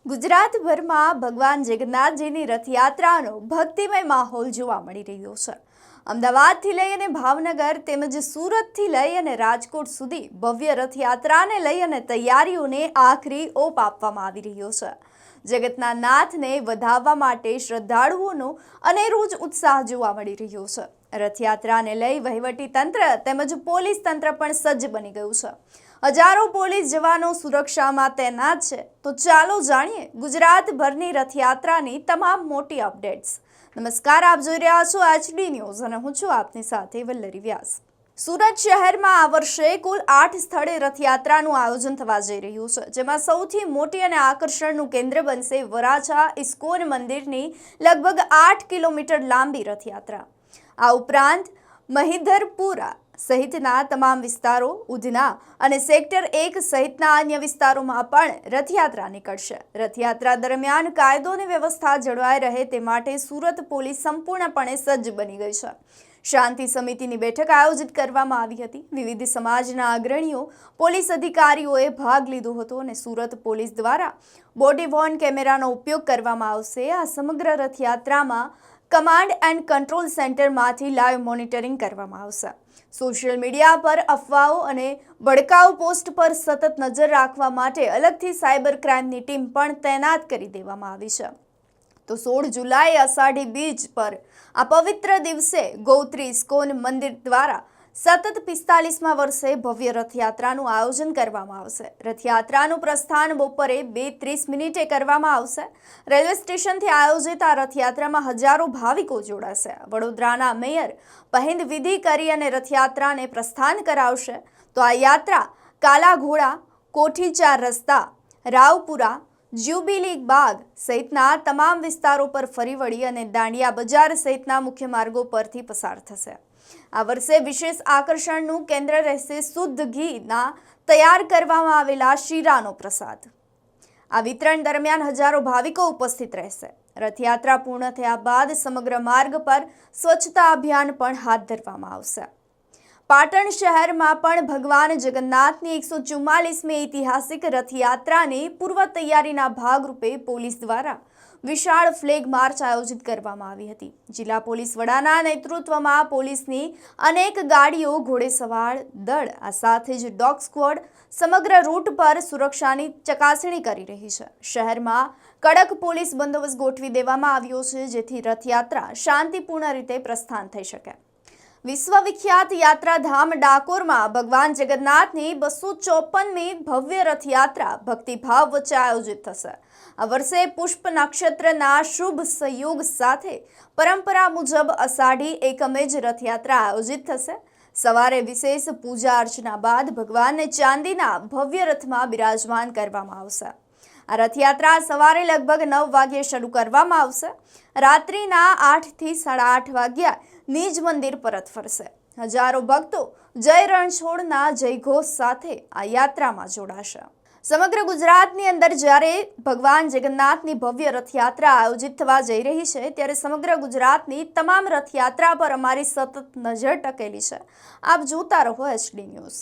ગુજરાતભરમાં ભગવાન જગન્નાથજીની રથયાત્રાનો ભક્તિમય માહોલ જોવા મળી રહ્યો છે। અમદાવાદથી લઈ અને ભાવનગર તેમજ સુરતથી લઈ અને રાજકોટ સુધી ભવ્ય રથયાત્રાને લઈ અને તૈયારીઓને આખરી ઓપ આપવામાં આવી રહ્યો છે। જગતના નાથને વધાવવા માટે શ્રદ્ધાળુઓનો અનેરો જ ઉત્સાહ જોવા મળી રહ્યો છે। રથયાત્રાને લઈ વહીવટી તંત્ર તેમજ પોલીસ તંત્ર પણ સજ્જ બની ગયું છે। હજારો પોલીસ જવાનો સુરક્ષામાં તૈનાત છે। તો ચાલો જાણીએ ગુજરાતભરની રથયાત્રાની તમામ મોટી અપડેટ્સ। નમસ્કાર, આપ જોઈ રહ્યા છો HD ન્યૂઝ અને હું છું આપની સાથે વલ્લરી વ્યાસ। સુરત શહેરમાં આ વર્ષે કુલ 8 સ્થળે રથયાત્રાનું આયોજન થવા જઈ રહ્યું છે, જેમાં સૌથી મોટી અને આકર્ષણનું કેન્દ્ર બનશે વરાછા ઇસ્કોન મંદિરની લગભગ 8 કિલોમીટર લાંબી રથયાત્રા। આ ઉપરાંત મહિધરપુરા સહિતના તમામ વિસ્તારો, ઉધના અને સેક્ટર 1 સહિતના અન્ય વિસ્તારોમાં પણ રથયાત્રા નીકળશે। રથયાત્રા દરમિયાન કાયદો અને વ્યવસ્થા જળવાઈ રહે તે માટે સુરત પોલીસ સંપૂર્ણપણે સજ્જ બની ગઈ છે। શાંતિ સમિતિની બેઠક આયોજિત કરવામાં આવી હતી। વિવિધ સમાજના અગ્રણીઓ, પોલીસ અધિકારીઓએ ભાગ લીધો હતો અને સુરત પોલીસ દ્વારા બોડી વોર્ન કેમેરાનો ઉપયોગ કરવામાં આવશે। આ સમગ્ર રથયાત્રામાં કમાન્ડ એન્ડ કંટ્રોલ સેન્ટરમાંથી લાઈવ મોનિટરિંગ કરવામાં આવશે। સોશિયલ મીડિયા પર અફવાઓ અને ભડકાઉ પોસ્ટ પર સતત નજર રાખવા માટે અલગથી સાયબર ક્રાઇમની ટીમ પણ તૈનાત કરી દેવામાં આવી છે। તો 16 જુલાઈએ અષાઢી બીજ પર આ પવિત્ર દિવસે ગોત્રી ઇસ્કોન મંદિર દ્વારા સતત 45મા વર્ષે ભવ્ય રથયાત્રાનું આયોજન કરવામાં આવશે। રથયાત્રાનું પ્રસ્થાન બપોરે 2:30 કરવામાં આવશે। રેલવે સ્ટેશનથી આયોજિત આ રથયાત્રામાં હજારો ભાવિકો જોડાશે। વડોદરાના મેયર પહિંદ વિધિ કરી અને રથયાત્રાને પ્રસ્થાન કરાવશે। તો આ યાત્રા કાલા ઘોડા, કોઠી 4 રસ્તા, રાવપુરા, જ્યુબિલી બાગ સહિતના તમામ વિસ્તારો પર ફરી વળી અને દાંડિયા બજાર સહિતના મુખ્ય માર્ગો પરથી પસાર થશે। આ વર્ષે વિશેષ આકર્ષણનું કેન્દ્ર રહેશે શુદ્ધ ઘીના તૈયાર કરવામાં આવેલા શીરાનો પ્રસાદ। આ વિતરણ દરમિયાન હજારો ભાવિકો ઉપસ્થિત રહેશે। રથયાત્રા પૂર્ણ થયા બાદ સમગ્ર માર્ગ પર સ્વચ્છતા અભિયાન પણ હાથ ધરવામાં આવશે। પાટણ શહેરમાં પણ ભગવાન જગન્નાથની 144મી ઐતિહાસિક રથયાત્રાની પૂર્વ તૈયારીના ભાગરૂપે પોલીસ દ્વારા વિશાળ ફ્લેગ માર્ચ આયોજિત કરવામાં આવી હતી। જિલ્લા પોલીસ વડાના નેતૃત્વમાં પોલીસની અનેક ગાડીઓ, ઘોડેસવાર દળ, આ સાથે જ ડોગ સ્ક્વોડ સમગ્ર રૂટ પર સુરક્ષાની ચકાસણી કરી રહી છે। શહેરમાં કડક પોલીસ બંદોબસ્ત ગોઠવી દેવામાં આવ્યો છે, જેથી રથયાત્રા શાંતિપૂર્ણ રીતે પ્રસ્થાન થઈ શકે। વિશ્વવિખ્યાત યાત્રાધામ ડાકોરમાં ભગવાન જગન્નાથની 254મી ભવ્ય રથયાત્રા ભક્તિભાવ વચ્ચે આયોજિત થશે। આ વર્ષે પુષ્પ નક્ષત્રના શુભ સંયોગ સાથે પરંપરા મુજબ અષાઢી એકમે જ રથયાત્રા આયોજિત થશે। સવારે વિશેષ પૂજા અર્ચના બાદ ભગવાનને ચાંદીના ભવ્ય રથમાં બિરાજમાન કરવામાં આવશે। આ રથયાત્રા સવારે લગભગ 9 વાગ્યે શરૂ કરવામાં આવશે। રાત્રિના 8 થી 8:30 વાગ્યા નિજ મંદિર પરત ફરશે। હજારો ભક્તો જય રણછોડના જયઘોષ સાથે આ યાત્રામાં જોડાશે। સમગ્ર ગુજરાતની અંદર જ્યારે ભગવાન જગન્નાથની ભવ્ય રથયાત્રા આયોજિત થવા જઈ રહી છે, ત્યારે સમગ્ર ગુજરાતની તમામ રથયાત્રા પર અમારી સતત નજર ટકેલી છે। આપ જોતા રહો HD ન્યૂઝ।